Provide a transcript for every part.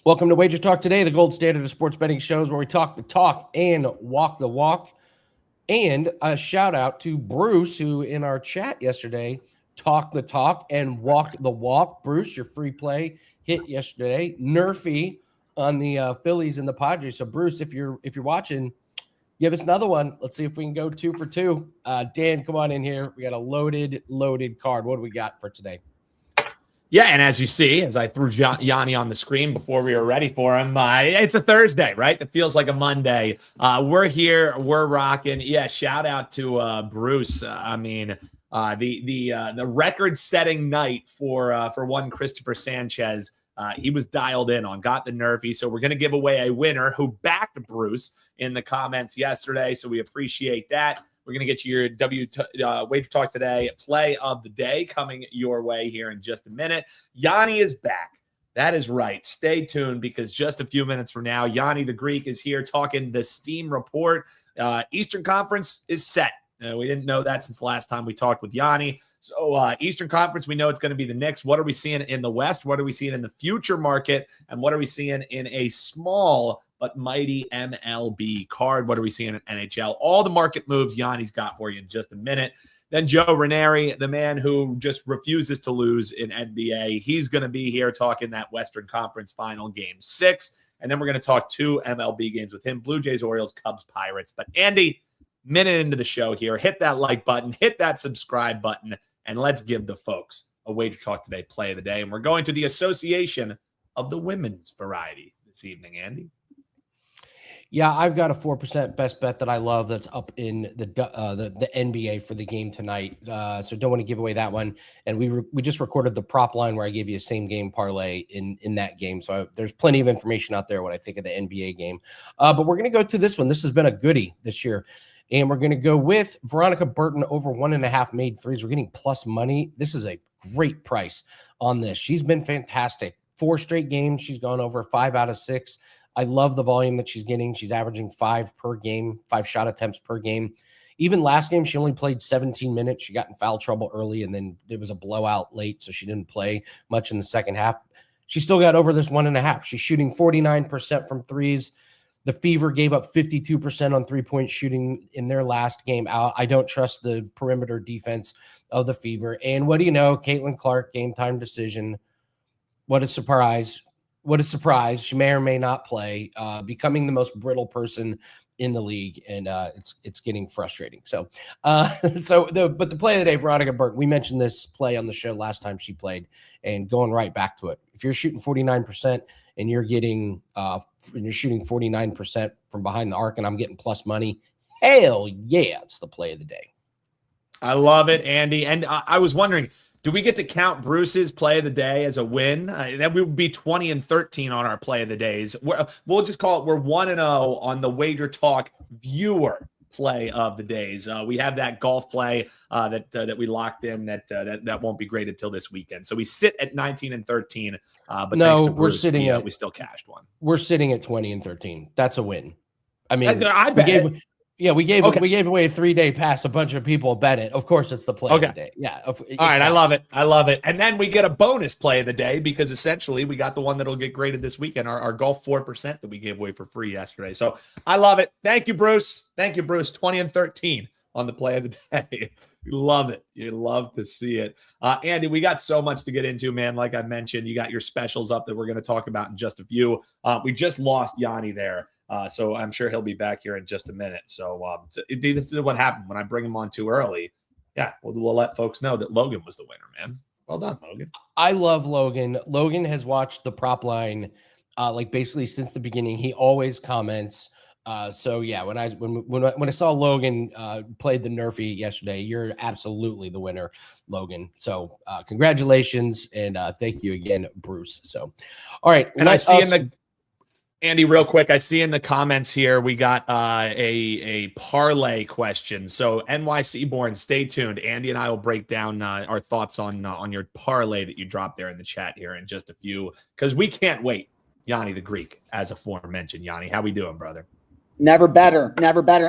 Welcome to WagerTalk Today, the gold standard of sports betting shows where we talk the talk and walk the walk. And a shout out to Bruce, who in our chat yesterday talked the talk and walked the walk. Bruce, your free play hit yesterday. Nerfy on the Phillies and the Padres. So Bruce, if you're watching, give us another one. Let's see if we can go 2 for 2. Dan, come on in here. We got a loaded card. What do we got for today? Yeah, and as you see, as I threw Yanni on the screen before we were ready for him, it's a Thursday, right? It feels like a Monday. We're here, we're rocking. Yeah, shout out to Bruce. The record-setting night for one Christopher Sanchez. He was dialed in on, got the nerfy. So we're going to give away a winner who backed Bruce in the comments yesterday. So we appreciate that. We're going to get you your WagerTalk Today play of the day coming your way here in just a minute. Yanni is back. That is right. Stay tuned because just a few minutes from now, Yanni the Greek is here talking the Steam report. Eastern Conference is set. We didn't know that since the last time we talked with Yanni. So Eastern Conference, we know it's going to be the Knicks. What are we seeing in the West? What are we seeing in the future market? And what are we seeing in a small but mighty MLB card? What are we seeing in NHL? All the market moves Yanni's got for you in just a minute. Then Joe Ranieri, the man who just refuses to lose in NBA. He's going to be here talking that Western Conference final game 6. And then we're going to talk 2 MLB games with him, Blue Jays, Orioles, Cubs, Pirates. But Andy, minute into the show here, hit that like button, hit that subscribe button, and let's give the folks a WagerTalk Today play of the day. And we're going to the Association of the Women's Variety this evening, Andy. Yeah, I've got a 4% best bet that I love that's up in the NBA for the game tonight. So don't want to give away that one. And we just recorded the prop line where I gave you a same game parlay in that game. So there's plenty of information out there what I think of the NBA game. But we're going to go to this one. This has been a goodie this year. And we're going to go with Veronica Burton over 1.5 made threes. We're getting plus money. This is a great price on this. She's been fantastic. 4 straight games. She's gone over 5 out of 6. I love the volume that she's getting. She's averaging 5 per game, 5 shot attempts per game. Even last game, she only played 17 minutes. She got in foul trouble early, and then there was a blowout late, so she didn't play much in the second half. She still got over this 1.5. She's shooting 49% from threes. The Fever gave up 52% on three-point shooting in their last game out. I don't trust the perimeter defense of the Fever. And what do you know? Caitlin Clark, game-time decision. What a surprise. What a surprise. She may or may not play, becoming the most brittle person in the league, and it's getting frustrating. So the play of the day, Veronica Burton, we mentioned this play on the show last time she played, and going right back to it. If you're shooting 49% and you're getting you're shooting 49% from behind the arc, and I'm getting plus money, hell yeah, it's the play of the day. I love it, Andy. And I was wondering, do we get to count Bruce's play of the day as a win? That would be 20-13 on our play of the days. We'll just call it we're 1-0 on the WagerTalk viewer play of the days. We have that golf play that we locked in that won't be graded till this weekend. So we sit at 19-13. But no, thanks to Bruce, we still cashed one. We're sitting at 20-13. That's a win. I mean, I bet. We gave away a 3-day pass. A bunch of people bet it. Of course, it's the play of the day. Yeah. All right. I love it. And then we get a bonus play of the day because essentially we got the one that'll get graded this weekend, our golf 4% that we gave away for free yesterday. So I love it. Thank you, Bruce. 20-13 on the play of the day. You love it. You love to see it. Andy, we got so much to get into, man. Like I mentioned, you got your specials up that we're going to talk about in just a few. We just lost Yanni there. So I'm sure he'll be back here in just a minute. So this is what happened when I bring him on too early. Yeah, we'll let folks know that Logan was the winner, man. Well done, Logan. I love Logan. Logan has watched the prop line like basically since the beginning. He always comments. So yeah, when I saw Logan played the Nerfy yesterday, you're absolutely the winner, Logan. So congratulations and thank you again, Bruce. So all right, and I see Andy, real quick, I see in the comments here we got a parlay question. So NYC born, stay tuned. Andy and I will break down our thoughts on your parlay that you dropped there in the chat here in just a few, because we can't wait. Yanni the Greek, as aforementioned. Yanni, how we doing, brother? Never better.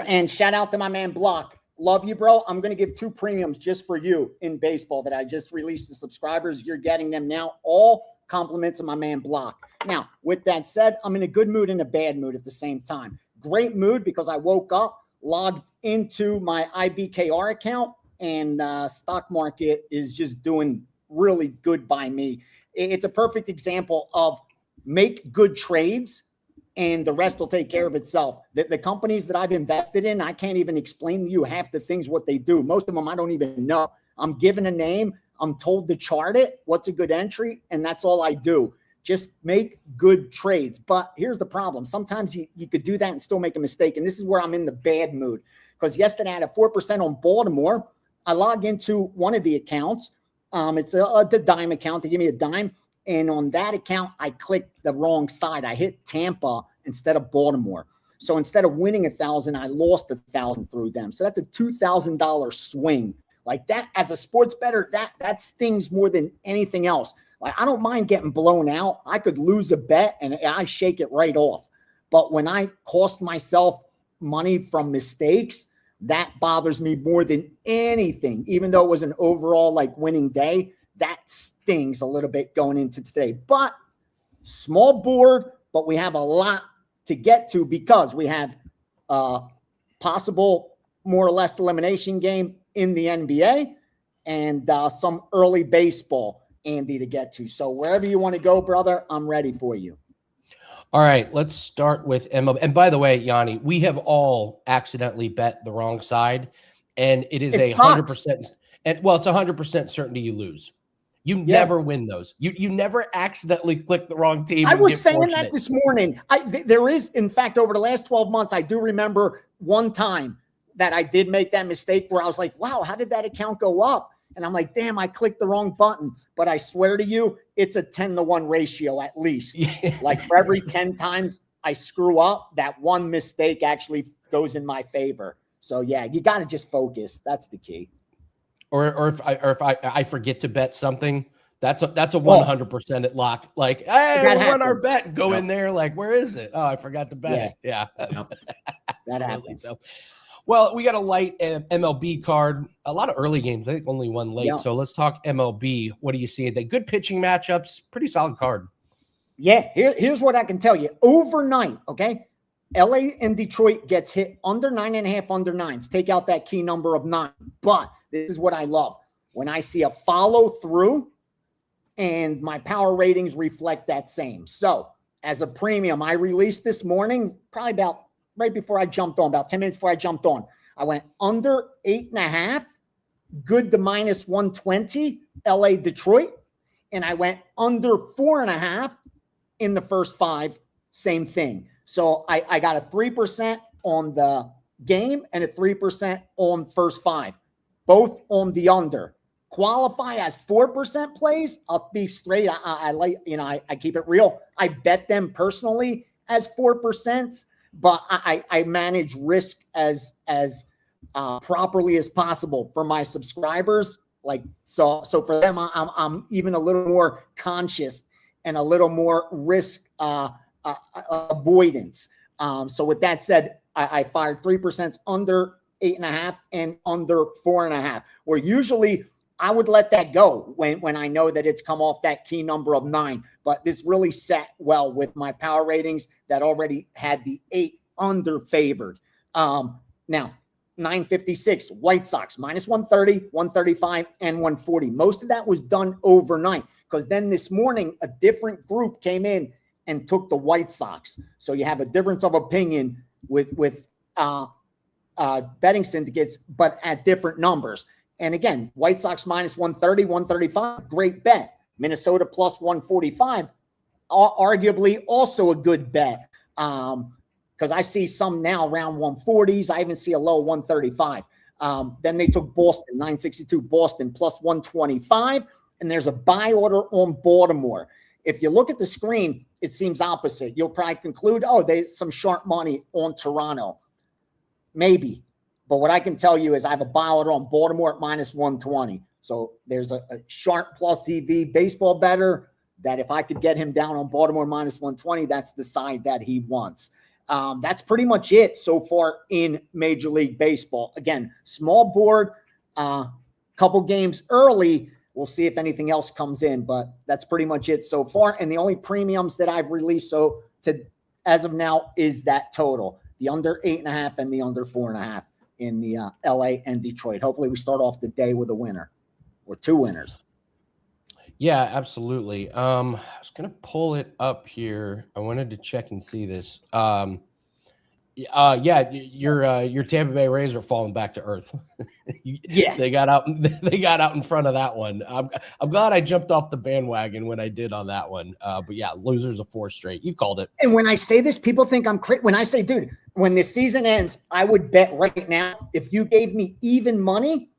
And shout out to my man Block. Love you, bro. I'm going to give 2 premiums just for you in baseball that I just released to subscribers. You're getting them now. All compliments of my man Block. Now, with that said, I'm in a good mood and a bad mood at the same time. Great mood because I woke up, logged into my IBKR account, and stock market is just doing really good by me. It's a perfect example of make good trades and the rest will take care of itself. The companies that I've invested in, I can't even explain to you half the things what they do. Most of them I don't even know. I'm given a name. I'm told to chart it. What's a good entry? And that's all I do. Just make good trades. But here's the problem. Sometimes you could do that and still make a mistake. And this is where I'm in the bad mood. Because yesterday I had a 4% on Baltimore. I log into one of the accounts. It's a dime account. They give me a dime. And on that account, I clicked the wrong side. I hit Tampa instead of Baltimore. So instead of winning 1,000, I lost 1,000 through them. So that's a $2,000 swing. Like that, as a sports bettor, that stings more than anything else. Like I don't mind getting blown out. I could lose a bet and I shake it right off. But when I cost myself money from mistakes, that bothers me more than anything. Even though it was an overall like winning day, that stings a little bit going into today. But small board, but we have a lot to get to because we have possible more or less elimination game in the NBA and some early baseball, Andy, to get to. So wherever you want to go, brother, I'm ready for you. All right, let's start with MLB. And by the way, Yanni, we have all accidentally bet the wrong side, and it is 100%. And well, it's 100% certainty you lose. You never win those. You never accidentally click the wrong team. I was saying that this morning. There is, in fact, over the last 12 months, I do remember one time that I did make that mistake where I was like, wow, how did that account go up? And I'm like, damn, I clicked the wrong button. But I swear to you, it's a 10-to-1 ratio at least. Like for every 10 times I screw up, that one mistake actually goes in my favor. So yeah, you got to just focus. That's the key. Or if I forget to bet something, that's a 100% at lock. Like, hey, we'll run our bet and go in there. Like, where is it? Oh, I forgot to bet it. Yeah. That happens. So, well, we got a light MLB card. A lot of early games. I think only one late. So let's talk MLB. What do you see? The good pitching matchups. Pretty solid card. Yeah. Here's what I can tell you. Overnight, okay, LA and Detroit gets hit under 9.5 under nines. Take out that key number of 9. But this is what I love. When I see a follow through and my power ratings reflect that same. So as a premium, I released this morning, probably about right before I jumped on, about 10 minutes before I jumped on. I went under 8.5, good to minus 120, LA Detroit. And I went under 4.5 in the first 5, same thing. So I got a 3% on the game and a 3% on first 5. Both on the under. Qualify as 4% plays. I'll be straight. I like, I keep it real. I bet them personally as 4%, but I manage risk as properly as possible for my subscribers. Like, so for them, I'm even a little more conscious and a little more risk avoidance. So with that said, I fired 3% under 8.5 and under 4.5, where usually I would let that go when I know that it's come off that key number of 9. But this really set well with my power ratings that already had the 8 under favored. Now, 956, White Sox, minus 130, 135, and 140. Most of that was done overnight because then this morning, a different group came in and took the White Sox. So you have a difference of opinion with betting syndicates, but at different numbers. And again, White Sox minus 130, 135, great bet. Minnesota plus 145, arguably also a good bet. Because I see some now around 140s. I even see a low 135. Then they took Boston, 962, Boston plus 125. And there's a buy order on Baltimore. If you look at the screen, it seems opposite. You'll probably conclude, oh, there's some sharp money on Toronto. Maybe. But what I can tell you is I have a buy order on Baltimore at minus 120. So there's a sharp plus EV baseball bettor that if I could get him down on Baltimore minus 120, that's the side that he wants. That's pretty much it so far in Major League Baseball. Again, small board, couple games early. We'll see if anything else comes in, but that's pretty much it so far. And the only premiums that I've released as of now is that total, the under 8.5 and the under 4.5 in the LA and Detroit. Hopefully we start off the day with a winner or two winners. Yeah, absolutely. I was going to pull it up here. I wanted to check and see this. Yeah, your Tampa Bay Rays are falling back to earth. Yeah, they got out in front of that one. I'm glad I jumped off the bandwagon when I did on that one. But yeah, losers of 4 straight. You called it. And when I say this, people think I'm crazy. When I say, dude, when the season ends, I would bet right now, if you gave me even money,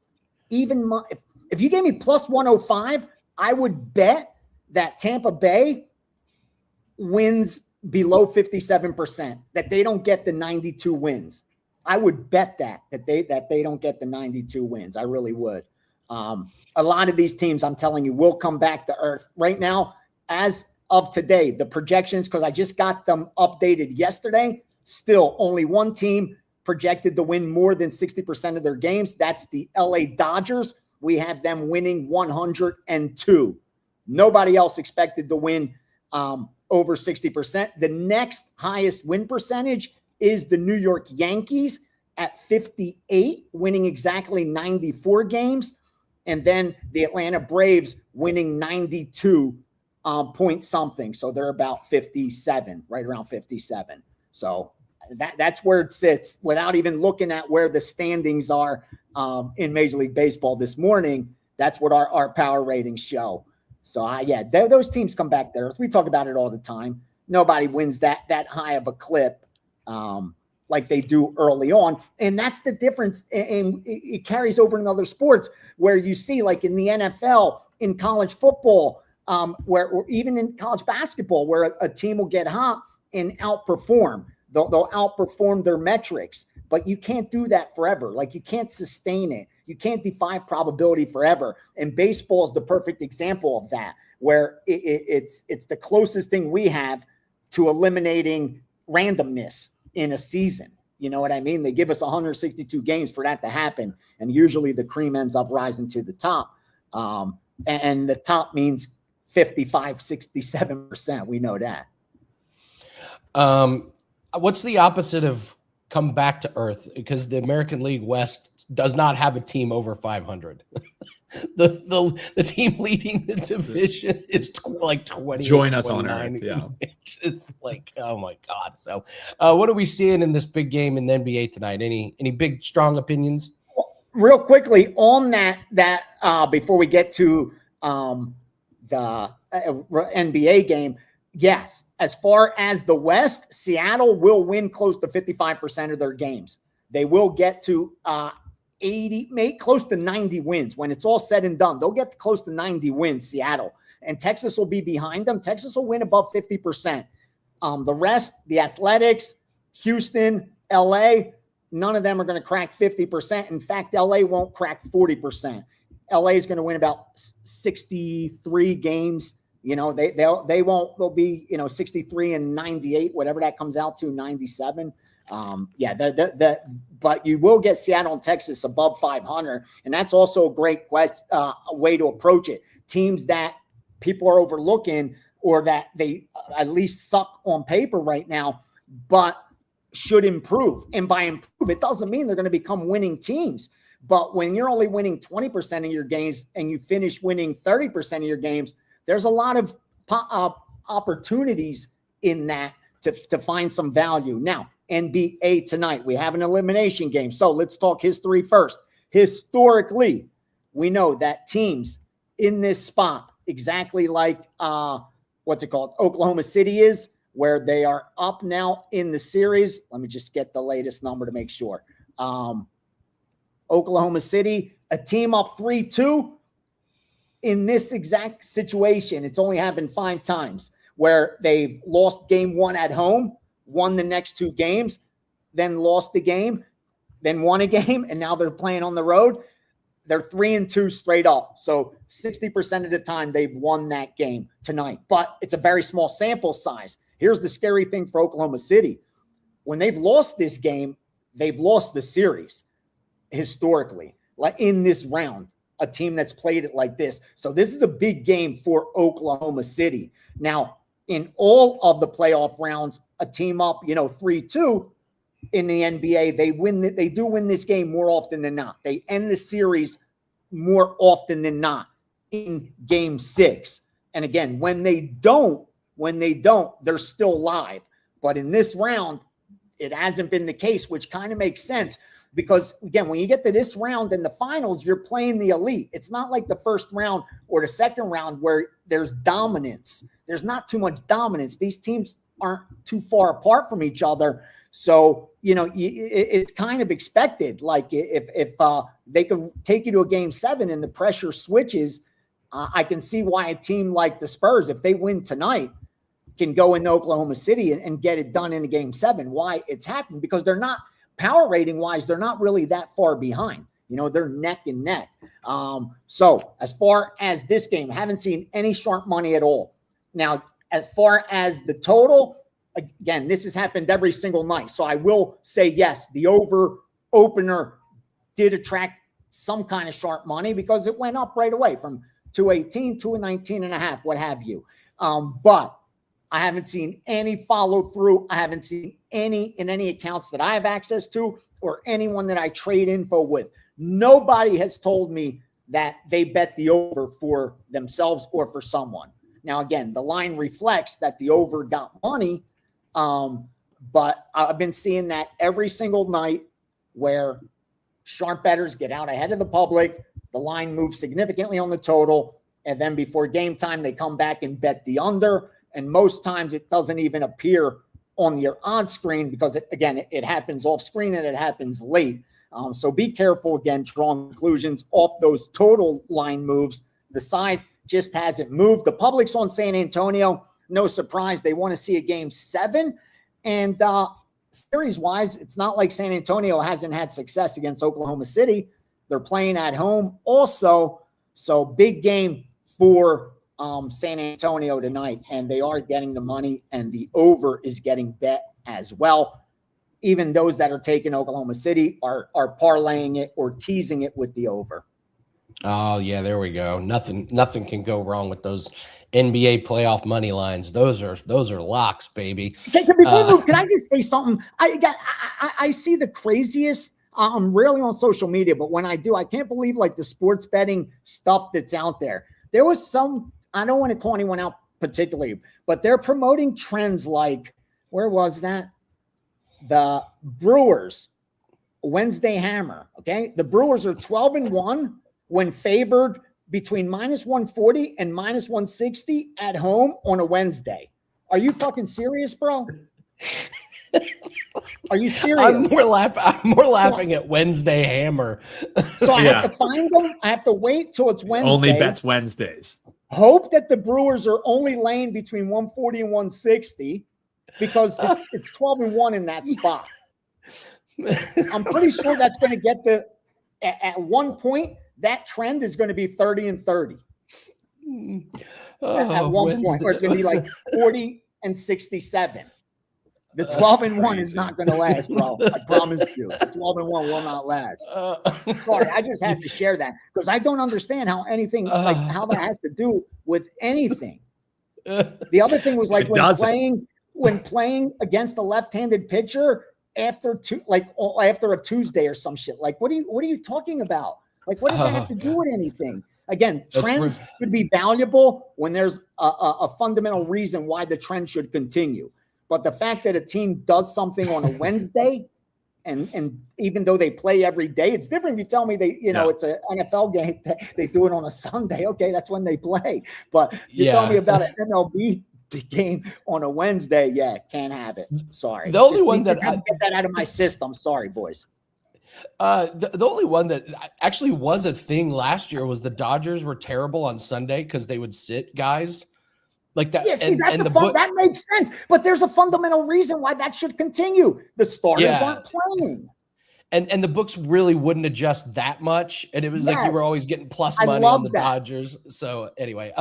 if you gave me plus 105, I would bet that Tampa Bay wins below 57%, that they don't get the 92 wins. I would bet that they don't get the 92 wins. I really would. A lot of these teams, I'm telling you, will come back to earth. Right now, as of today, the projections, because I just got them updated yesterday, still only one team projected to win more than 60% of their games. That's the LA Dodgers. We have them winning 102. Nobody else expected to win over 60%. The next highest win percentage is the New York Yankees at 58, winning exactly 94 games. And then the Atlanta Braves winning 92 point something. So they're about 57, right around 57. So that's where it sits without even looking at where the standings are in Major League Baseball this morning. That's what our power ratings show. So those teams come back there. We talk about it all the time. Nobody wins that high of a clip like they do early on. And that's the difference. And it carries over in other sports where you see, like in the NFL, in college football, or even in college basketball, where a team will get hot and outperform. They'll outperform their metrics, but you can't do that forever. Like, you can't sustain it. You can't defy probability forever. And baseball is the perfect example of that, where it's the closest thing we have to eliminating randomness in a season. You know what I mean? They give us 162 games for that to happen. And usually the cream ends up rising to the top. And the top means 55, 67%. We know that. What's the opposite of come back to earth? Because the American League West does not have a team over 500. the team leading the division is like 20. Join us on Earth. Yeah, it's like, oh my God. So, what are we seeing in this big game in the NBA tonight? Any big strong opinions? Real quickly on that before we get to the NBA game. Yes, as far as the West, Seattle will win close to 55% of their games. They will get to 80, close to 90 wins. When it's all said and done, they'll get close to 90 wins, Seattle. And Texas will be behind them. Texas will win above 50%. The rest, the Athletics, Houston, LA, none of them are going to crack 50%. In fact, LA won't crack 40%. LA is going to win about 63 games. You know, they'll be, 63 and 98, whatever that comes out to, 97. But you will get Seattle and Texas above 500. And that's also a great way to approach it. Teams that people are overlooking, or that they at least suck on paper right now, but should improve. And by improve, it doesn't mean they're going to become winning teams. But when you're only winning 20% of your games and you finish winning 30% of your games, there's a lot of opportunities in that to find some value. Now, NBA tonight, we have an elimination game. So let's talk history first. Historically, we know that teams in this spot, exactly like Oklahoma City is, where they are up now in the series. Let me just get the latest number to make sure. Oklahoma City, a team up 3-2. In this exact situation, it's only happened 5 times, where they've lost game 1 at home, won the next 2 games, then lost the game, then won a game, and now they're playing on the road. They're 3-2 straight up. So 60% of the time they've won that game tonight. But it's a very small sample size. Here's the scary thing for Oklahoma City. When they've lost this game, they've lost the series historically, like in this round. a team that's played it like this. So this is a big game for Oklahoma City. Now, in all of the playoff rounds, a team up, 3-2 in the NBA, they do win this game more often than not. They end the series more often than not in game 6. And again, when they don't, they're still live. But in this round, it hasn't been the case, which kind of makes sense because, again, when you get to this round in the finals, you're playing the elite. It's not like the first round or the second round where there's dominance. There's not too much dominance. These teams aren't too far apart from each other. So, it's kind of expected. Like if they could take you to a game 7 and the pressure switches, I can see why a team like the Spurs, if they win tonight, can go into Oklahoma City and get it done in a game 7. Why it's happened? Because they're not power rating wise, they're not really that far behind. They're neck and neck. So as far as this game, I haven't seen any sharp money at all. Now, as far as the total, again, this has happened every single night. So I will say, yes, the over opener did attract some kind of sharp money because it went up right away from 218 to a 19.5, what have you. But I haven't seen any follow through. I haven't seen any in any accounts that I have access to or anyone that I trade info with. Nobody has told me that they bet the over for themselves or for someone. Now, again, the line reflects that the over got money. But I've been seeing that every single night where sharp bettors get out ahead of the public. The line moves significantly on the total. And then before game time, they come back and bet the under. And most times it doesn't even appear on your odds screen because, it happens off screen and it happens late. So be careful, again, drawing conclusions off those total line moves. The side just hasn't moved. The public's on San Antonio. No surprise. They want to see a game 7. And series-wise, it's not like San Antonio hasn't had success against Oklahoma City. They're playing at home also. So big game for San Antonio tonight, and they are getting the money, and the over is getting bet as well. Even those that are taking Oklahoma City are parlaying it or teasing it with the over. Oh yeah, there we go. Nothing can go wrong with those NBA playoff money lines. Those are locks, baby. Before we move, can I just say something? I see the craziest. I'm rarely on social media, but when I do, I can't believe like the sports betting stuff that's out there. There was some. I don't want to call anyone out particularly, but they're promoting trends like, where was that? The Brewers Wednesday hammer. Okay. The Brewers are 12-1 when favored between -140 and -160 at home on a Wednesday. Are you fucking serious, bro? Are you serious? I'm more laughing at Wednesday hammer. So I have to find them. I have to wait till it's Wednesday. Only bets Wednesdays. Hope that the Brewers are only laying between 140 and 160 because it's 12-1 in that spot. I'm pretty sure that's going to get at one point, that trend is going to be 30-30. At one point, or it's going to be like 40-67. The 12-1 is not going to last, bro. I promise you. The 12-1 will not last. Sorry, I just had to share that because I don't understand how anything how that has to do with anything. The other thing was like when playing against a left-handed pitcher after a Tuesday or some shit. Like, what are you talking about? Like, what does that have to do with anything? Again, trends could be valuable when there's a fundamental reason why the trend should continue. But the fact that a team does something on a Wednesday, and even though they play every day, it's different if you tell me it's an NFL game, they do it on a Sunday. Okay, that's when they play. But you tell me about an MLB game on a Wednesday, can't have it. Sorry. The only one that get that out of my system. Sorry, boys. The only one that actually was a thing last year was the Dodgers were terrible on Sunday because they would sit guys. Like that. Yeah, see, that makes sense. But there's a fundamental reason why that should continue. The starters aren't playing. And the books really wouldn't adjust that much. And it was like you were always getting plus money on the Dodgers. So anyway,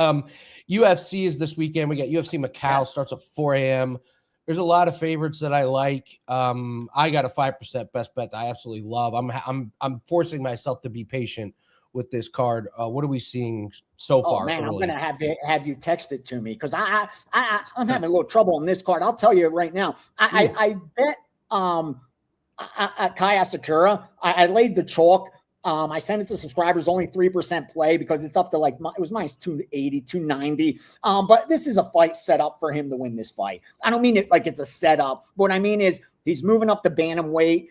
UFC is this weekend. We got UFC Macau, starts at 4 a.m. There's a lot of favorites that I like. I got a 5% best bet that I absolutely love. I'm forcing myself to be patient with this card. What are we seeing so far? Oh man, early? I'm gonna have you text it to me because I'm having a little trouble on this card. I'll tell you right now. I bet Kai Asakura. I laid the chalk. I sent it to subscribers, only 3% play because it's up to it was minus 280, 290. But this is a fight set up for him to win this fight. I don't mean it like it's a setup. What I mean is he's moving up the bantamweight.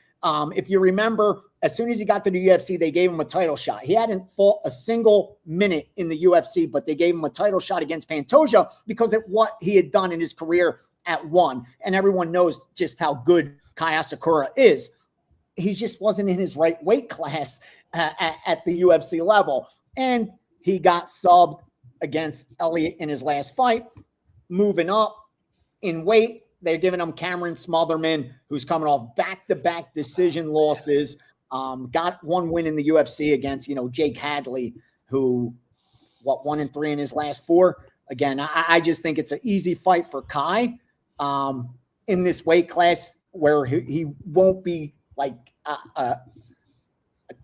If you remember, as soon as he got to the UFC, they gave him a title shot. He hadn't fought a single minute in the UFC, but they gave him a title shot against Pantoja because of what he had done in his career at one. And everyone knows just how good Kai Asakura is. He just wasn't in his right weight class at the UFC level. And he got subbed against Elliott in his last fight, moving up in weight. They're giving him Cameron Smotherman, who's coming off back-to-back decision losses. Got one win in the UFC against, Jake Hadley, who, 1-3 in his last 4. Again, I just think it's an easy fight for Kai in this weight class where he won't be like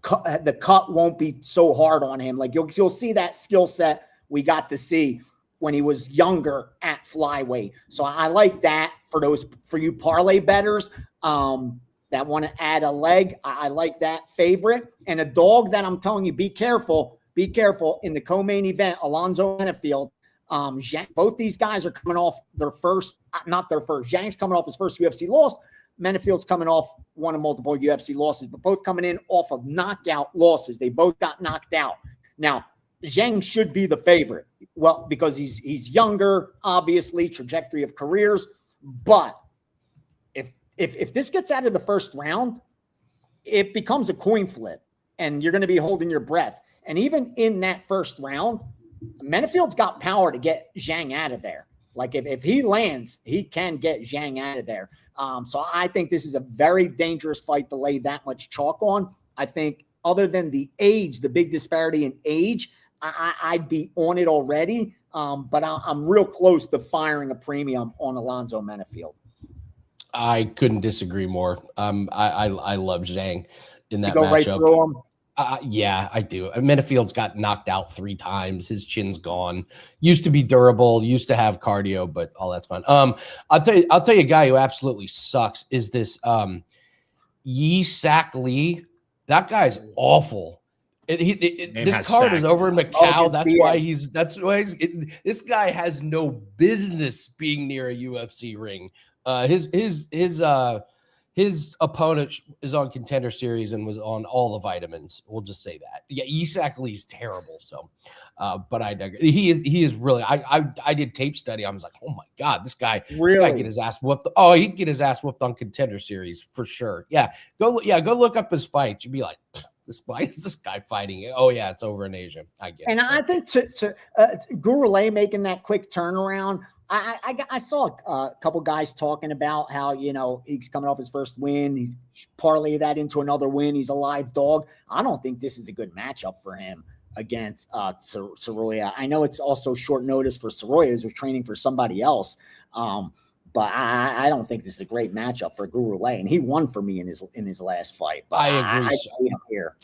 the cut won't be so hard on him. Like you'll see that skill set we got to see when he was younger at flyweight. So I like that for you parlay bettors that want to add a leg. I like that favorite. And a dog that I'm telling you, be careful in the co-main event, Alonzo Benefield. Both these guys are coming off not their first. Zhang's coming off his first UFC loss. Menifield's coming off one of multiple UFC losses, but both coming in off of knockout losses. They both got knocked out. Now, Zhang should be the favorite. Well, because he's younger, obviously, trajectory of careers. But if this gets out of the first round, it becomes a coin flip, and you're going to be holding your breath. And even in that first round, Menifield's got power to get Zhang out of there. Like if he lands, he can get Zhang out of there. So I think this is a very dangerous fight to lay that much chalk on. I think other than the age, the big disparity in age, I'd be on it already. But I'm real close to firing a premium on Alonzo Menefield. I couldn't disagree more. I love Zhang in that go matchup. Right through him. Yeah, I do. Menifield's got knocked out 3 times. His chin's gone. Used to be durable. Used to have cardio, but all that's gone. I'll tell you a guy who absolutely sucks is this Yi-Sak Lee. That guy's awful. This card is over in Macau. That's why this guy has no business being near a UFC ring. His opponent is on Contender Series and was on all the vitamins. We'll just say that. Yeah, Yi-Sak Lee's terrible. So, but I digress. He is really. I did tape study. I was like, oh my god, this guy get his ass whooped. Oh, he'd get his ass whooped on Contender Series for sure. Yeah, go look up his fights. You'd be like, why is this guy fighting? Oh yeah, it's over in Asia. I get it. And I think Gurulé making that quick turnaround. I saw a couple guys talking about how, he's coming off his first win. He's parlay that into another win. He's a live dog. I don't think this is a good matchup for him against Soroya. I know it's also short notice for Soroya, who's training for somebody else. But I don't think this is a great matchup for Gurulé. And he won for me in his last fight. But I agree. Here.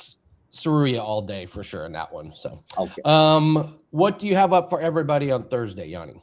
Saruya all day for sure in that one. So, okay. What do you have up for everybody on Thursday, Yanni?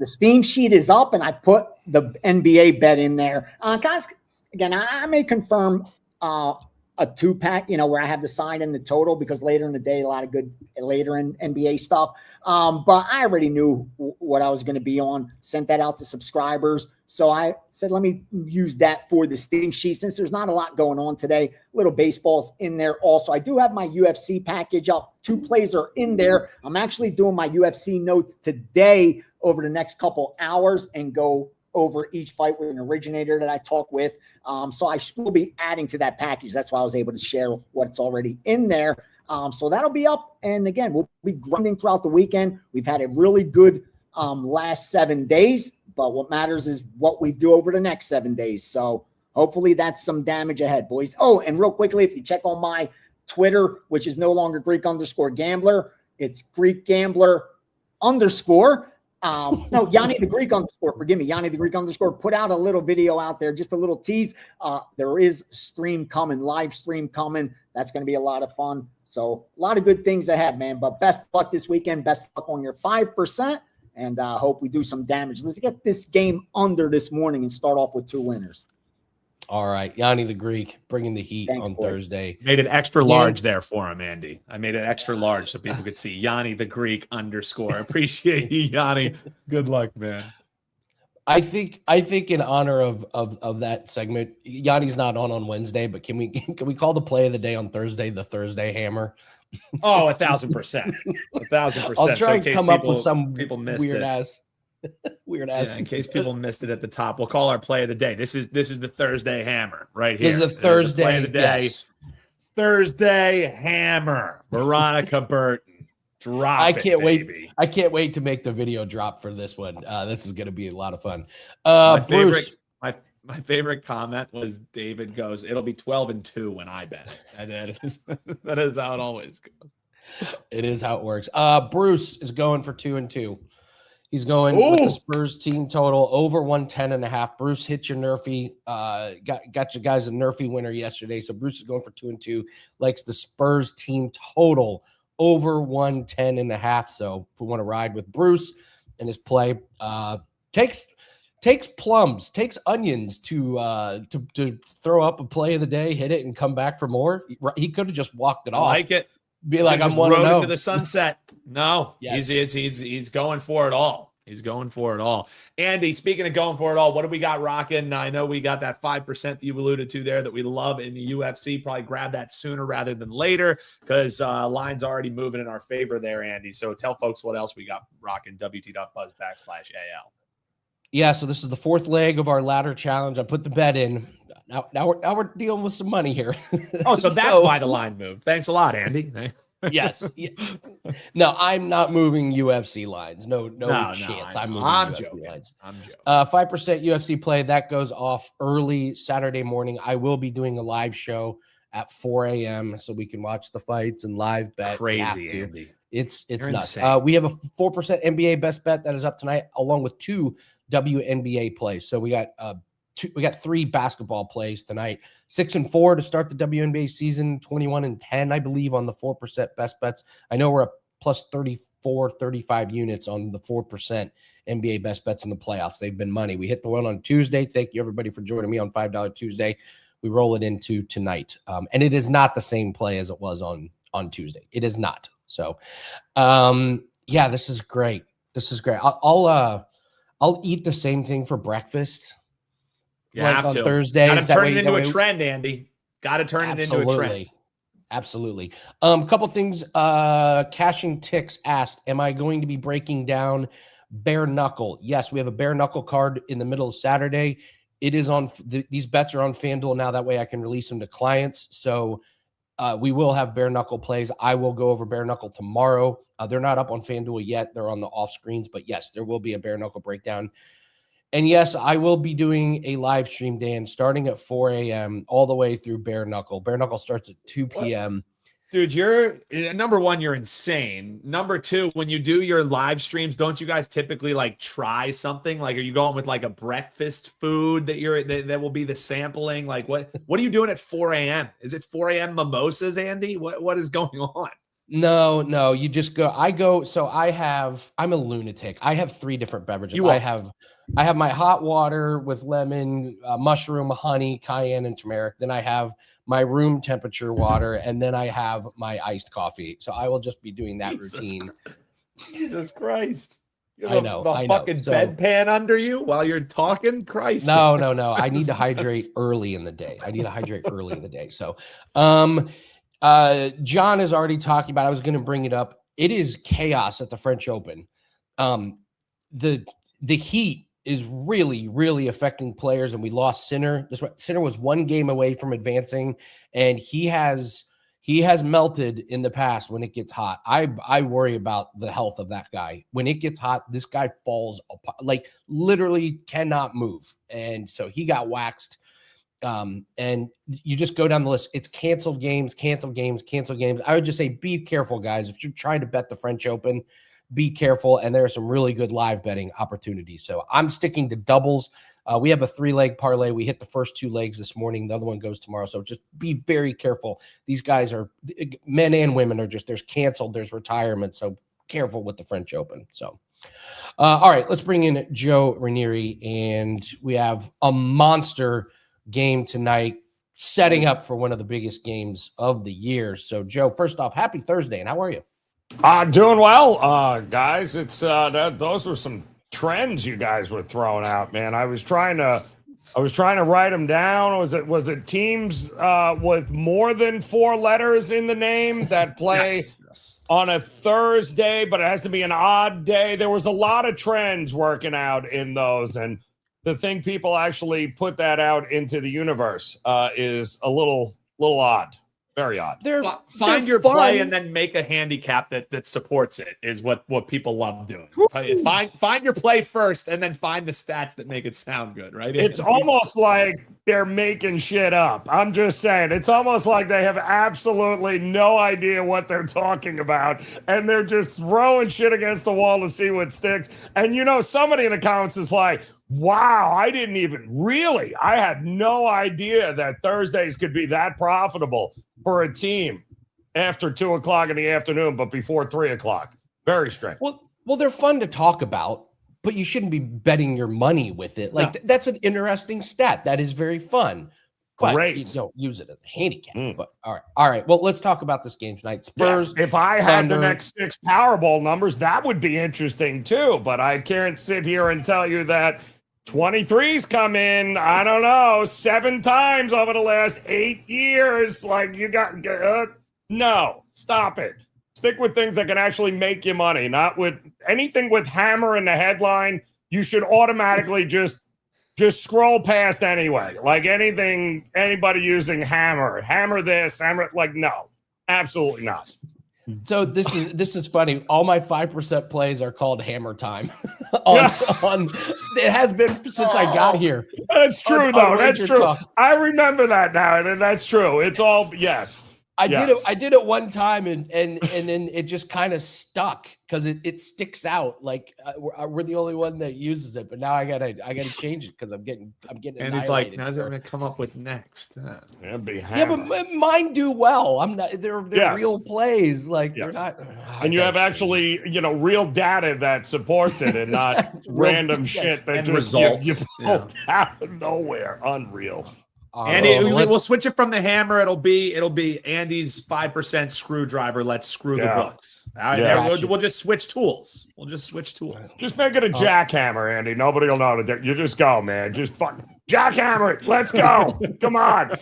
The Steam sheet is up, and I put the NBA bet in there. Guys, again, I may confirm a 2-pack, where I have the side and the total, because later in the day, a lot of good later in NBA stuff. But I already knew what I was going to be on, sent that out to subscribers. So I said, let me use that for the Steam sheet, since there's not a lot going on today. Little baseball's in there also. I do have my UFC package up. 2 plays are in there. I'm actually doing my UFC notes today over the next couple hours and go over each fight with an originator that I talk with. So I will be adding to that package. That's why I was able to share what's already in there. So that'll be up. And again, we'll be grinding throughout the weekend. We've had a really good last 7 days, but what matters is what we do over the next 7 days. So hopefully that's some damage ahead, boys. Oh, and real quickly, if you check on my Twitter, which is no longer Greek_Gambler, it's Greek_Gambler_. No, Yanni the Greek _ forgive me. Yanni the Greek _ put out a little video out there, just a little tease. There is live stream coming. That's going to be a lot of fun. So a lot of good things ahead, man. But best luck this weekend. Best luck on your 5%. And hope we do some damage. Let's get this game under this morning and start off with 2 winners. All right. Yanni the Greek bringing the heat on boys. Thursday. Made it extra large there for him, Andy. I made it extra large so people could see Yanni the Greek _. Appreciate you, Yanni. Good luck, man. I think in honor of that segment, Yanni's not on Wednesday, but can we call the play of the day on Thursday the Thursday Hammer? Oh, 1,000%. 1,000%. I'll try and come up with some people missed weird it. ass. Yeah, in case people missed it at the top, we'll call our play of the day. This is the Thursday Hammer right here. This is the Thursday play of the day. Yes. Thursday Hammer. Veronica Burton. I can't wait. I can't wait to make the video drop for this one. This is going to be a lot of fun. Bruce. My favorite comment was David goes, "It'll be 12-2 when I bet." And that is how it always goes. It is how it works. Bruce is going for 2-2. He's going with the Spurs team total over 110.5. Bruce hit your Nerfy. Got you guys a Nerfy winner yesterday. So Bruce is going for 2-2. Likes the Spurs team total over 110.5. So if we want to ride with Bruce and his play, takes plums, takes onions to throw up a play of the day, hit it, and come back for more. He could have just walked it off. I like it. Be like, I'm rode 1-0 into the sunset. No, yes. he's going for it all. He's going for it all. Andy, speaking of going for it all, what do we got rocking? I know we got that 5% that you alluded to there that we love in the UFC. Probably grab that sooner rather than later because line's already moving in our favor there, Andy. So tell folks what else we got rocking. WT.buzz/AL. Yeah, so this is the 4th leg of our ladder challenge. I put the bet in. Now we're dealing with some money here. Oh, so that's why the line moved. Thanks a lot, Andy. Yes. No, I'm not moving UFC lines. No chance. I'm moving UFC lines. I'm joking. 5% UFC play that goes off early Saturday morning. I will be doing a live show at 4 a.m. so we can watch the fights and live bet. Crazy, Andy. It's You're nuts. insane. We have a 4% NBA best bet that is up tonight, along with 2 WNBA plays. So we got 3 basketball plays tonight. 6-4 to start the WNBA season. 21-10, I believe, on the 4% best bets. I know we're up plus 34, 35 units on the 4% NBA best bets in the playoffs. They've been money. We hit the one on Tuesday. Thank you everybody for joining me on $5 Tuesday. We roll it into tonight, and it is not the same play as it was on Tuesday. It is not. So, yeah, this is great. This is great. I'll eat the same thing for breakfast. Have on to. Thursday. Got to turn it into a trend, Andy. Got to turn it into a trend. Absolutely. Couple things. Cashing Ticks asked, am I going to be breaking down bare knuckle? Yes, we have a bare knuckle card in the middle of Saturday. It is on these bets are on FanDuel now. That way I can release them to clients. So we will have bare knuckle plays. I will go over bare knuckle tomorrow. They're not up on FanDuel yet. They're on the off screens, but yes, there will be a bare knuckle breakdown. And yes, I will be doing a live stream, Dan, starting at 4 a.m. all the way through bare knuckle. Bare knuckle starts at 2 p.m. Dude, you're number one, you're insane. Number two, when you do your live streams, don't you guys typically like try something? Like, are you going with like a breakfast food that will be the sampling? Like, what are you doing at 4 a.m.? Is it 4 a.m. mimosas, Andy? What is going on? No, you just go. So I'm a lunatic. I have 3 different beverages. I have my hot water with lemon, mushroom, honey, cayenne, and turmeric. Then I have my room temperature water, and then I have my iced coffee. So I will just be doing that routine. Jesus Christ. You I have know. a fucking bedpan under you while you're talking? Christ. No. I need to hydrate early in the day. So, John is already talking about, I was going to bring it up. It is chaos at the French Open. The heat is really, really affecting players, and we lost Sinner. Sinner was 1 game away from advancing, and he has melted in the past when it gets hot. I worry about the health of that guy. When it gets hot, this guy falls apart, like literally cannot move. And so he got waxed. And you just go down the list. It's canceled games. I would just say, be careful, guys. If you're trying to bet the French Open, be careful. And there are some really good live betting opportunities. So I'm sticking to doubles. We have a 3-leg parlay. We hit the first 2 legs this morning. The other one goes tomorrow. So just be very careful. These guys are, men and women are just, there's canceled, there's retirement. So careful with the French Open. So, all right, let's bring in Joe Ranieri, and we have a monster game tonight, setting up for one of the biggest games of the year. So Joe, first off, happy Thursday, and how are you? Doing well, guys. It's those were some trends you guys were throwing out, man. I was trying to write them down. Was it teams with more than 4 letters in the name that play Yes. on a Thursday, but it has to be an odd day? There was a lot of trends working out in those, and the thing people actually put that out into the universe is a little odd. Very odd. Find your play and then make a handicap that supports it is what people love doing. Find your play first and then find the stats that make it sound good, right? It's almost like they're making shit up. I'm just saying. It's almost like they have absolutely no idea what they're talking about, and they're just throwing shit against the wall to see what sticks. And, somebody in the comments is like, wow, I had no idea that Thursdays could be that profitable for a team after 2:00 in the afternoon, but before 3:00. Very strange. Well, they're fun to talk about, but you shouldn't be betting your money with it. Like, that's an interesting stat. That is very fun. But Great. You don't use it as a handicap. But all right. Well, let's talk about this game tonight. Spurs. Yes, if I had Thunder. the next 6 Powerball numbers, that would be interesting too. But I can't sit here and tell you that 23's come in, I don't know, 7 times over the last 8 years. Like, you got, no, stop it. Stick with things that can actually make you money, not with anything with hammer in the headline. You should automatically just scroll past anyway. Like anybody using hammer this, like, no, absolutely not. So this is funny. All my 5% plays are called Hammer Time. on it has been since I got here. That's true, though. That's true. WagerTalk. I remember that now, and that's true. It's all yes. I did it one time, and then it just kind of stuck because it sticks out. Like we're the only one that uses it, but now I gotta change it because I'm getting. And he's like, now they're gonna come up with next. Yeah, but mine do well. I'm not. They're Yes. real plays. Like Yes. they're not. And you have actually, real data that supports it, and not random shit that And just results. you pulled out of nowhere. Unreal. Andy, we'll switch it from the hammer. It'll be Andy's 5% screwdriver. Let's screw the books. All right, Yeah. we'll just switch tools. Just make it a jackhammer, Andy. Nobody will know. You just go, man. Just fuck jackhammer it. Let's go. Come on.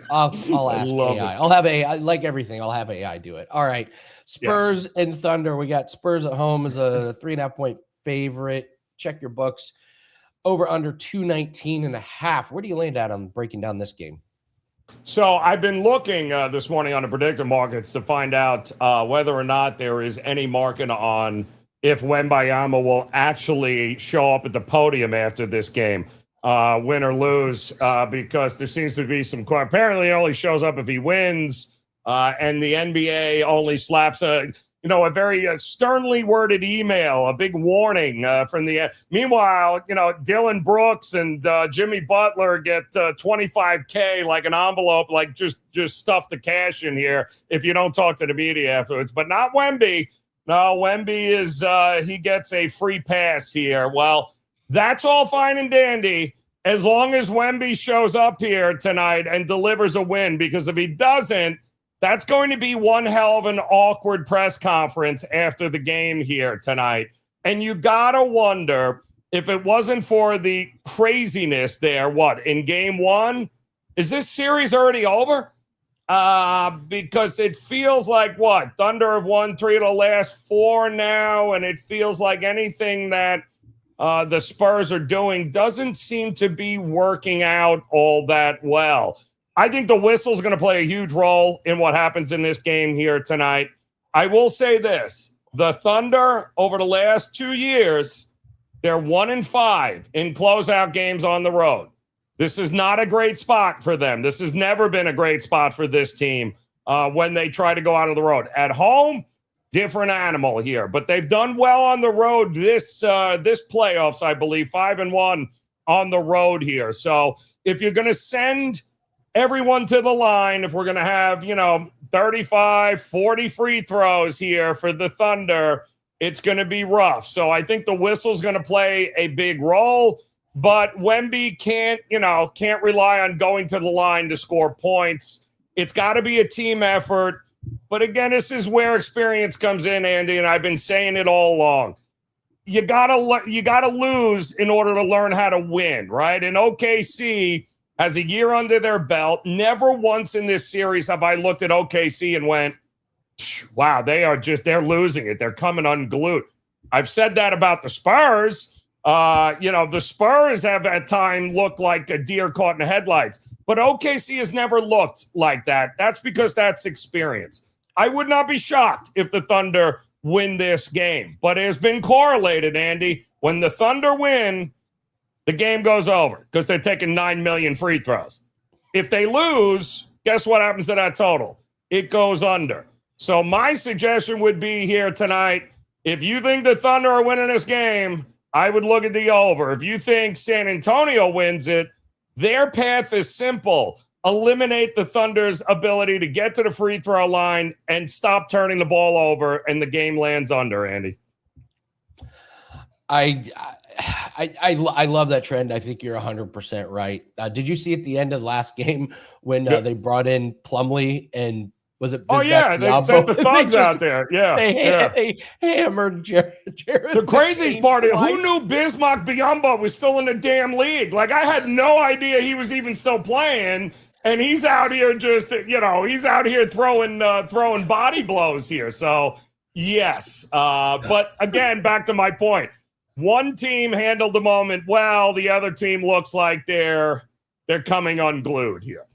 I'll ask AI. I'll have AI, like everything. I'll have AI do it. All right. Spurs and Thunder. We got Spurs at home as a 3.5 point favorite. Check your books. Over under 219.5. Where do you land at on breaking down this game? So I've been looking this morning on the predictor markets to find out whether or not there is any market on if Wembayama will actually show up at the podium after this game, win or lose, because there seems to be some. Apparently, he only shows up if he wins, and the NBA only slaps a very sternly worded email, a big warning from the. Meanwhile, Dylan Brooks and Jimmy Butler get $25K like an envelope, like just stuff the cash in here if you don't talk to the media afterwards. But not Wemby. No, Wemby is he gets a free pass here. Well, that's all fine and dandy as long as Wemby shows up here tonight and delivers a win. Because if he doesn't, that's going to be one hell of an awkward press conference after the game here tonight. And you got to wonder if it wasn't for the craziness there, in game 1? Is this series already over? Because it feels like Thunder have won 3 of the last 4 now, and it feels like anything that the Spurs are doing doesn't seem to be working out all that well. I think the whistle is going to play a huge role in what happens in this game here tonight. I will say this. The Thunder, over the last 2 years, they're 1-5 in closeout games on the road. This is not a great spot for them. This has never been a great spot for this team when they try to go out on the road. At home, different animal here. But they've done well on the road this playoffs, I believe, 5-1 on the road here. So if you're going to send everyone to the line, if we're going to have, 35, 40 free throws here for the Thunder, it's going to be rough. So I think the whistle's going to play a big role, but Wemby can't rely on going to the line to score points. It's got to be a team effort. But again, this is where experience comes in, Andy, and I've been saying it all along. You gotta lose in order to learn how to win, right? And OKC has a year under their belt. Never once in this series have I looked at OKC and went, wow, they're losing it. They're coming unglued. I've said that about the Spurs. The Spurs have at times looked like a deer caught in the headlights, but OKC has never looked like that. That's because that's experience. I would not be shocked if the Thunder win this game, but it has been correlated, Andy. When the Thunder win, the game goes over because they're taking 9 million free throws. If they lose, guess what happens to that total? It goes under. So my suggestion would be here tonight, if you think the Thunder are winning this game, I would look at the over. If you think San Antonio wins it, their path is simple. Eliminate the Thunder's ability to get to the free throw line and stop turning the ball over, and the game lands under, Andy. I love that trend. I think you're 100% right. Did you see at the end of the last game when they brought in Plumlee and was it? Oh yeah, they sent the thugs out there. Yeah, they hammered Jared. The craziest part is, who knew Bismack Biyombo was still in the damn league? Like, I had no idea he was even still playing, and he's out here just, he's out here throwing body blows here. So yes, but again, back to my point. One team handled the moment well. The other team looks like they're coming unglued here.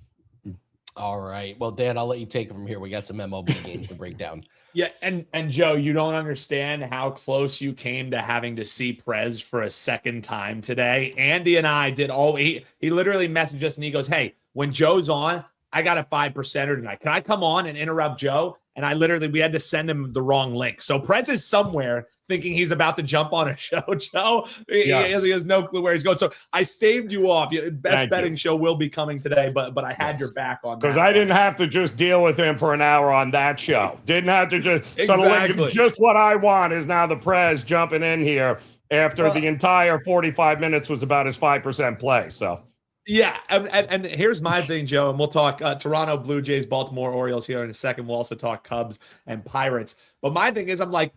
All right. Well, Dan, I'll let you take it from here. We got some MLB games to break down. Yeah, and Joe, you don't understand how close you came to having to see Prez for a second time today. Andy and I did he literally messaged us and he goes, hey, when Joe's on, I got a 5%er tonight. Can I come on and interrupt Joe? And we had to send him the wrong link. So Prez is somewhere thinking he's about to jump on a show, Joe. Yes. He has no clue where he's going. So I staved you off. Best betting show will be coming today, but I had your back on that. Because I didn't have to just deal with him for an hour on that show. Didn't have to just. Exactly. So just what I want is now the Prez jumping in here after the entire 45 minutes was about his 5% play. So. Yeah, and here's my thing, Joe, and we'll talk Toronto Blue Jays, Baltimore Orioles here in a second. We'll also talk Cubs and Pirates. But my thing is, I'm like,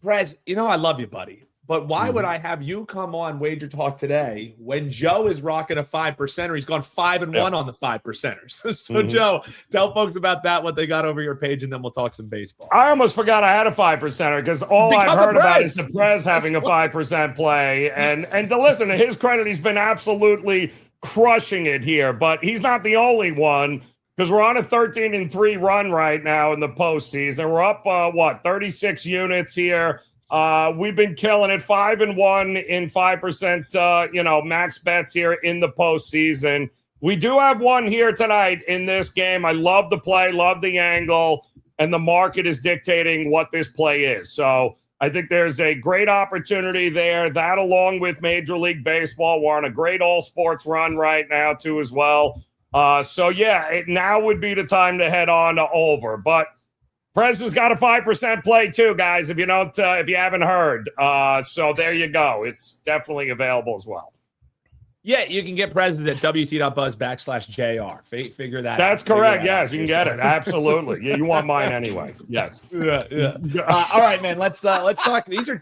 Prez, I love you, buddy. But why would I have you come on Wager Talk today when Joe is rocking a 5%er? He's gone 5-1 on the 5%ers. So, Joe, tell folks about that, what they got over your page, and then we'll talk some baseball. I almost forgot I had a 5%er because I've heard about is the Prez having a 5% play. And to listen, to his credit, he's been absolutely crushing it here. But he's not the only one because we're on a 13-3 run right now in the postseason. We're up, 36 units here. We've been killing it, 5-1 in 5%, max bets here in the postseason. We do have one here tonight in this game. I love the play, love the angle, and the market is dictating what this play is. So I think there's a great opportunity there. That along with Major League Baseball, we're on a great all sports run right now too as well. Now would be the time to head on to over, but Prez has got a 5% play too, guys. If you haven't heard, so there you go. It's definitely available as well. Yeah, you can get Prez at WT.buzz/JR. Figure that out. That's correct. Yes, you can get it. Absolutely. Yeah, you want mine anyway. Yes. Yeah. All right, man. Let's talk. These are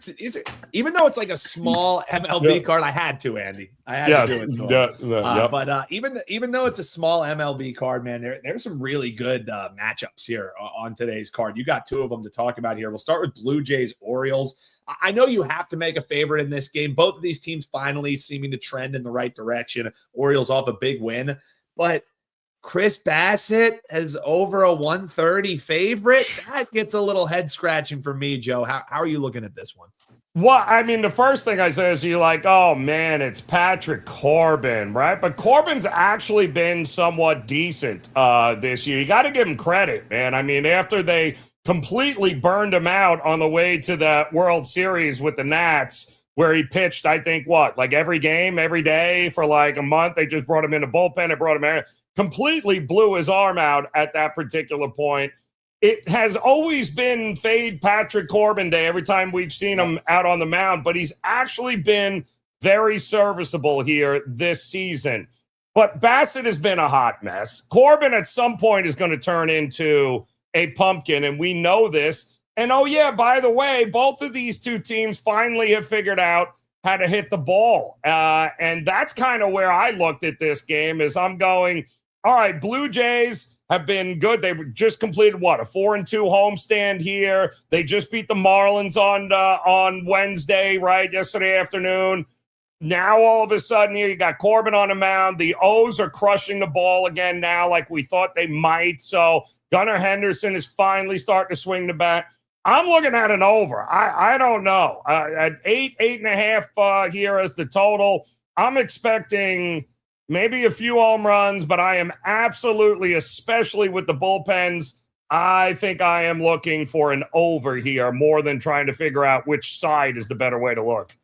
even though it's like a small MLB card, I had to, Andy. I had to do it. But even though it's a small MLB card, man, there's some really good matchups here on today's card. You got two of them to talk about here. We'll start with Blue Jays Orioles. I know you have to make a favorite in this game. Both of these teams finally seeming to trend in the right direction. Orioles off a big win, but Chris Bassett has over a 130 favorite. That gets a little head scratching for me, Joe. How are you looking at this one? Well, I mean, the first thing I say is you're like, oh, man, it's Patrick Corbin, right? But Corbin's actually been somewhat decent this year. You got to give him credit, man. I mean, after they completely burned him out on the way to the World Series with the Nats, where he pitched, I think, like every game, every day for like a month. They just brought him in a bullpen. They brought him in. Completely blew his arm out at that particular point. It has always been fade Patrick Corbin Day every time we've seen him out on the mound, but he's actually been very serviceable here this season. But Bassett has been a hot mess. Corbin at some point is going to turn into a pumpkin, and we know this. And oh yeah, by the way, both of these two teams finally have figured out how to hit the ball. And that's kind of where I looked at this game is I'm going, all right, Blue Jays have been good. They just completed a 4-2 homestand here. They just beat the Marlins on Wednesday, right? Yesterday afternoon. Now all of a sudden here you got Corbin on the mound. The O's are crushing the ball again now like we thought they might. So Gunnar Henderson is finally starting to swing the bat. I'm looking at an over. I don't know. At 8.5 here as the total. I'm expecting maybe a few home runs, but I am absolutely, especially with the bullpens, I think I am looking for an over here more than trying to figure out which side is the better way to look.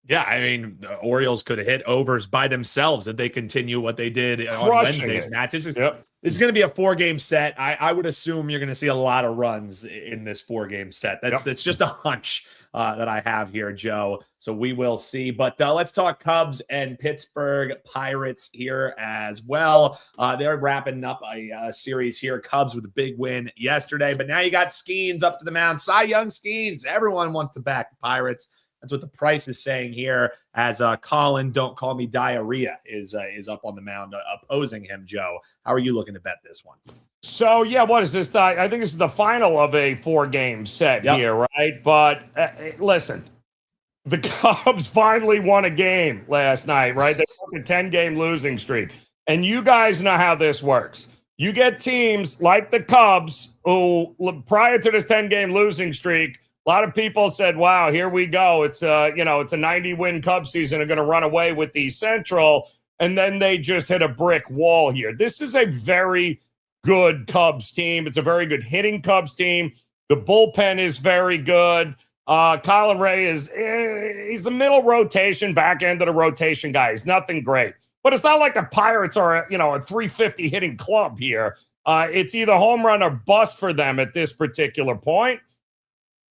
Yeah, I mean, the Orioles could have hit overs by themselves if they continue what they did on Wednesday's match. This is going to be a 4-game set. I would assume you're going to see a lot of runs in this 4-game set. That's just a hunch that I have here, Joe. So we will see. But let's talk Cubs and Pittsburgh Pirates here as well. They're wrapping up a series here. Cubs with a big win yesterday. But now you got Skeens up to the mound. Cy Young Skeens. Everyone wants to back the Pirates. That's what the price is saying here as Colin, don't call me diarrhea, is up on the mound opposing him, Joe. How are you looking to bet this one? So, yeah, what is this? I think this is the final of a 4-game set here, right? But listen, the Cubs finally won a game last night, right? They took a 10-game losing streak. And you guys know how this works. You get teams like the Cubs who, prior to this 10-game losing streak, a lot of people said, wow, here we go. It's it's a 90-win Cubs season. They're going to run away with the Central. And then they just hit a brick wall here. This is a very good Cubs team. It's a very good hitting Cubs team. The bullpen is very good. Colin Ray he's a middle rotation, back end of the rotation guy. He's nothing great. But it's not like the Pirates are, a 350 hitting club here. It's either home run or bust for them at this particular point.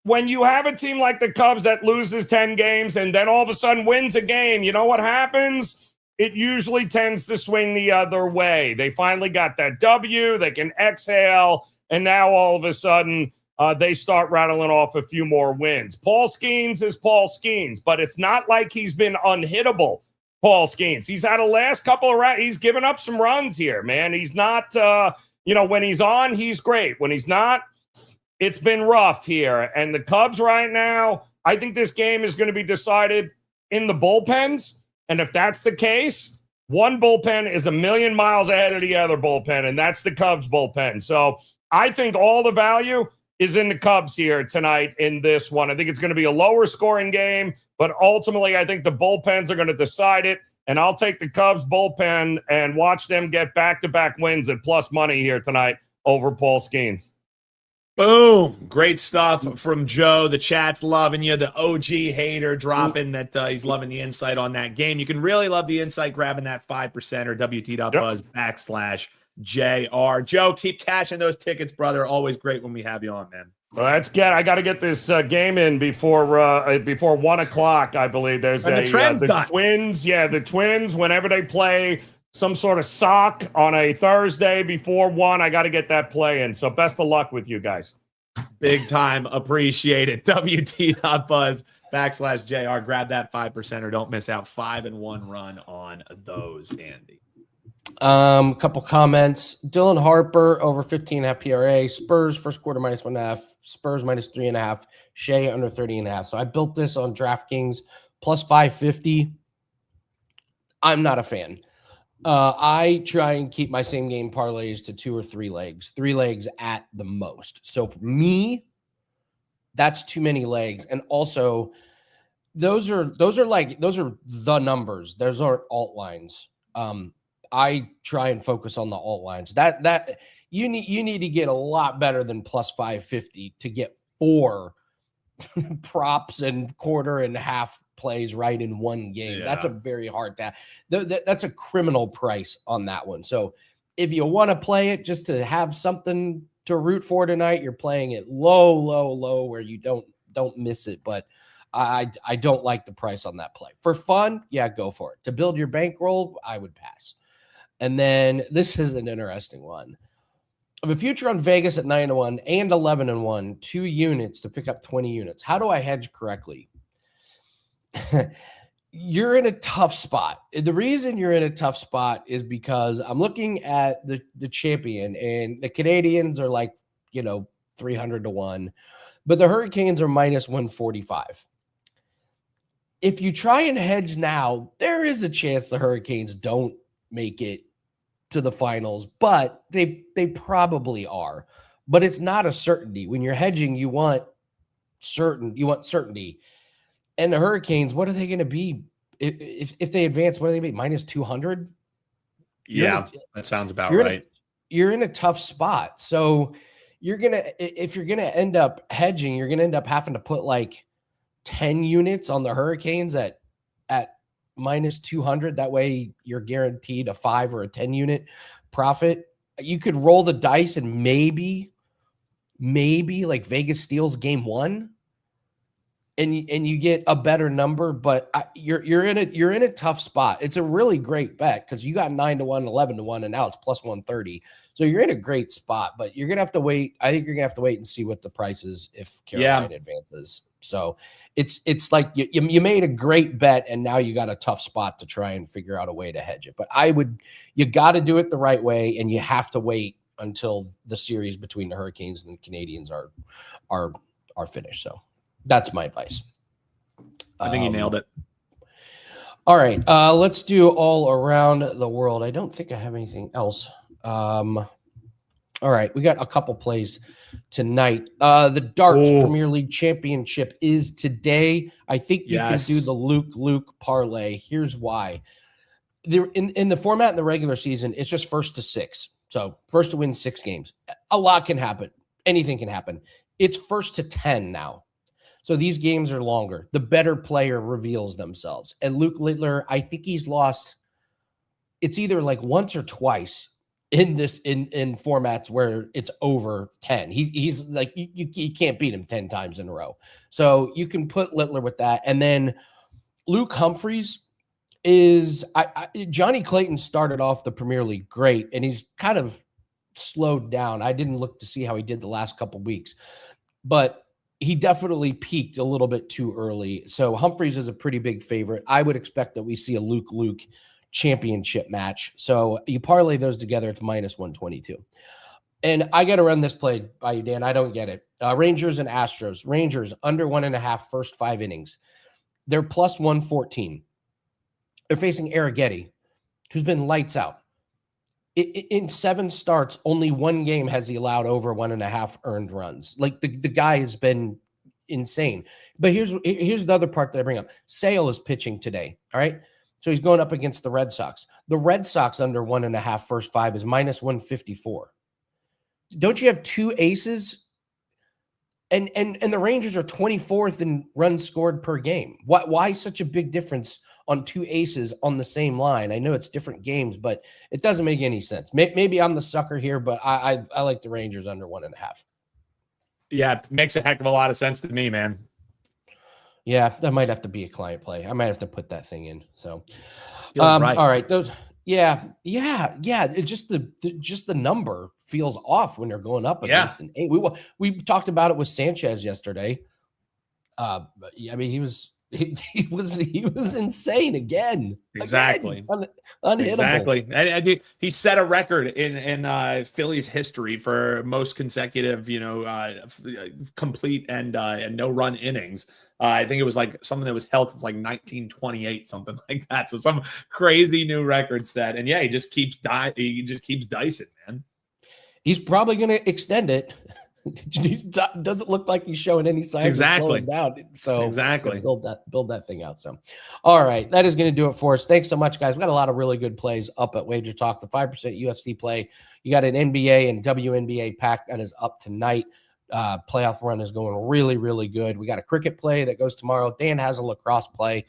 When you have a team like the Cubs that loses 10 games and then all of a sudden wins a game, you know what happens? It usually tends to swing the other way. They finally got that W. They can exhale. And now all of a sudden they start rattling off a few more wins. Paul Skeens is Paul Skeens, but it's not like he's been unhittable, Paul Skeens. He's had a last couple of rounds. He's given up some runs here, man. He's not, when he's on, he's great. When he's not, it's been rough here. And the Cubs right now, I think this game is going to be decided in the bullpens. And if that's the case, one bullpen is a million miles ahead of the other bullpen, and that's the Cubs bullpen. So I think all the value is in the Cubs here tonight in this one. I think it's going to be a lower scoring game, but ultimately I think the bullpens are going to decide it. And I'll take the Cubs bullpen and watch them get back-to-back wins at plus money here tonight over Paul Skeens. Boom. Great stuff from Joe. The chat's loving you. The OG hater dropping that he's loving the insight on that game. You can really love the insight grabbing that 5% or WT.buzz/JR. Joe, keep cashing those tickets, brother. Always great when we have you on, man. Well, I got to get this game in before 1 o'clock, I believe. There's the Twins. Yeah, the Twins, whenever they play some sort of sock on a Thursday before 1, I got to get that play in. So best of luck with you guys. Big time. Appreciate it. WT.buzz/JR. Grab that 5% or don't miss out. 5-1 run on those, Andy. A couple comments. Dylan Harper over 15.5 PRA. Spurs first quarter -1.5. Spurs -3.5. Shea under 30.5. So I built this on DraftKings plus 550. I'm not a fan. I try and keep my same game parlays to 2 or 3 legs, 3 legs at the most. So for me, that's too many legs. And also those are the numbers. Those aren't alt lines. I try and focus on the alt lines. That you need to get a lot better than plus 550 to get 4 props and quarter and half plays right in one game. Yeah. That's a very hard task. That's a criminal price on that one. So if you want to play it just to have something to root for tonight, you're playing it low where you don't miss it. But I don't like the price on that play. For fun, yeah, go for it. To build your bankroll, I would pass. And then this is an interesting one. Of a future on Vegas at 9-1 and 11-1, 2 units to pick up 20 units. How do I hedge correctly? You're in a tough spot. The reason you're in a tough spot is because I'm looking at the champion, and the Canadians are like, 300-1, but the Hurricanes are minus 145. If you try and hedge now, there is a chance the Hurricanes don't make it to the finals, but they probably are. But it's not a certainty. When you're hedging, you want certainty. And the Hurricanes, what are they going to be if they advance? What are they be? Minus 200? Yeah, that sounds about right. You're in a tough spot. So if you're gonna end up hedging, you're gonna end up having to put like 10 units on the Hurricanes at minus 200. That way you're guaranteed a 5 or a 10 unit profit. You could roll the dice and maybe like Vegas steals game 1 and you get a better number, but you're in a tough spot. It's a really great bet because you got 9-1, 11-1, and now it's plus 130. So you're in a great spot, but you're going to have to wait. I think you're going to have to wait and see what the price is if Carolina advances. So it's like you made a great bet and now you got a tough spot to try and figure out a way to hedge it. But you got to do it the right way, and you have to wait until the series between the Hurricanes and the Canadians are finished. So that's my advice. I think you nailed it. All right. Let's do all around the world. I don't think I have anything else. All right, we got a couple plays tonight. The Darts Premier League Championship is today. I think you can do the Luke parlay. Here's why. In the format in the regular season, it's just first to 6. So first to win 6 games. A lot can happen. Anything can happen. It's first to 10 now. So these games are longer. The better player reveals themselves. And Luke Littler, I think he's lost. It's either like once or twice in formats where it's over 10. He's like, you can't beat him 10 times in a row. So you can put Littler with that. And then Luke Humphreys is Johnny Clayton started off the Premier League great, and he's kind of slowed down. I didn't look to see how he did the last couple weeks, but he definitely peaked a little bit too early. So Humphreys is a pretty big favorite. I would expect that we see a Luke championship match. So you parlay those together, it's minus 122. And I got to run this play by you, Dan. I don't get it. Rangers and Astros. Rangers under 1.5 first 5 innings. They're plus 114. They're facing Arrighetti, who's been lights out. In 7 starts, only 1 game has he allowed over 1.5 earned runs. Like the guy has been insane. But here's the other part that I bring up. Sale is pitching today. All right. So he's going up against the Red Sox. The Red Sox under 1.5 first 5 is minus 154. Don't you have 2 aces? And the Rangers are 24th in runs scored per game. Why such a big difference on 2 aces on the same line? I know it's different games, but it doesn't make any sense. Maybe I'm the sucker here, but I like the Rangers under 1.5. Yeah, it makes a heck of a lot of sense to me, man. Yeah, that might have to be a client play. I might have to put that thing in. So, right. All right, those. Yeah. It just the number feels off when they're going up against an 8. We talked about it with Sanchez yesterday. I mean, he was insane again. Exactly. Unhittable. Exactly. He set a record in Phillies history for most consecutive, complete and no run innings. I think it was like something that was held since like 1928, something like that. So some crazy new record set. And yeah, he just keeps dicing, man. He's probably going to extend it. Doesn't look like he's showing any signs Exactly. of slowing down. So Exactly. build that thing out. So, all right, that is going to do it for us. Thanks so much, guys. We got a lot of really good plays up at WagerTalk. The 5% UFC play. You got an NBA and WNBA pack that is up tonight. Playoff run is going really, really good. We got a cricket play that goes tomorrow. Dan has a lacrosse play.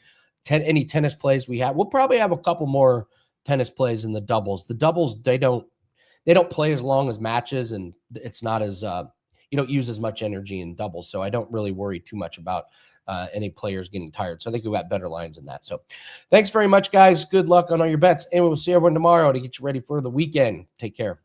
Any tennis plays we have. We'll probably have a couple more tennis plays in the doubles. The doubles, they don't play as long as matches, and it's not as you don't use as much energy in doubles. So I don't really worry too much about any players getting tired. So I think we've got better lines in that. So thanks very much, guys. Good luck on all your bets, and we'll see everyone tomorrow to get you ready for the weekend. Take care.